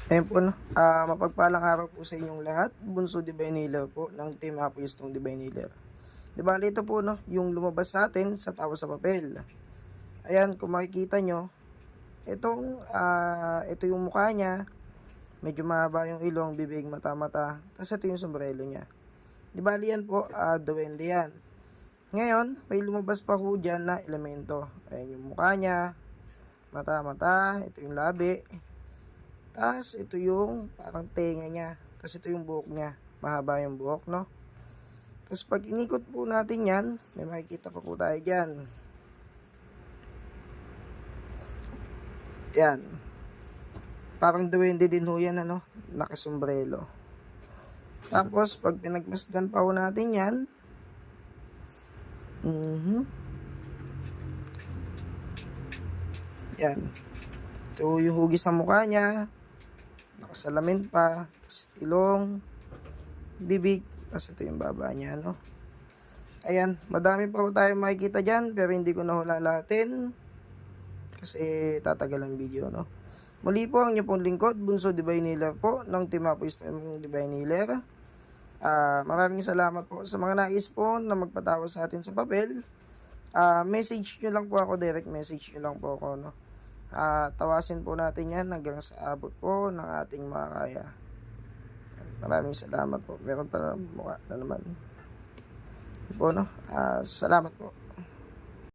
Ayun po, no, mapagpalang araw po sa inyong lahat. Bunso Divine Healer po ng Team Apostong Divine Healer. Di ba ito po, no, yung lumabas sa atin sa Tao sa Papel. Ayan, kung makikita nyo, ito yung mukha niya. Medyo mahaba yung ilong, bibig, mata-mata. Tapos ito yung sombrero niya. Di ba yan po, duwende yan. Ngayon, may lumabas pa po dyan na elemento. Ayan yung mukha niya, mata-mata, ito yung labi. Tapos, ito yung parang tenga niya. Tapos, ito yung buhok niya. Mahaba yung buhok, no? Tapos, pag inikot po natin yan, may makikita pa po tayo dyan. Yan. Parang duwende din ho yan, ano? Nakasombrelo. Tapos, pag pinagmasdan pa po natin yan, yan. Ito yung hugis sa mukha niya. Nakasalamin pa. Tapos, ilong, bibig. Tapos, ito yung baba niya, no? Ayan, madami pa po tayo makikita dyan, pero hindi ko na hulalatin kasi tatagal ang video, no? Muli po ang inyo pong lingkod, Bunso Divine Healer po ng Team Apostong Divine Healer. Maraming salamat po sa mga nais po na magpatawa sa atin sa papel. Message nyo lang po ako, direct message nyo lang po ako, no? Tawasin po natin yan hanggang sa abot po ng ating makakaya. Maraming salamat po. Meron pa na mukha na naman po, no? Salamat po.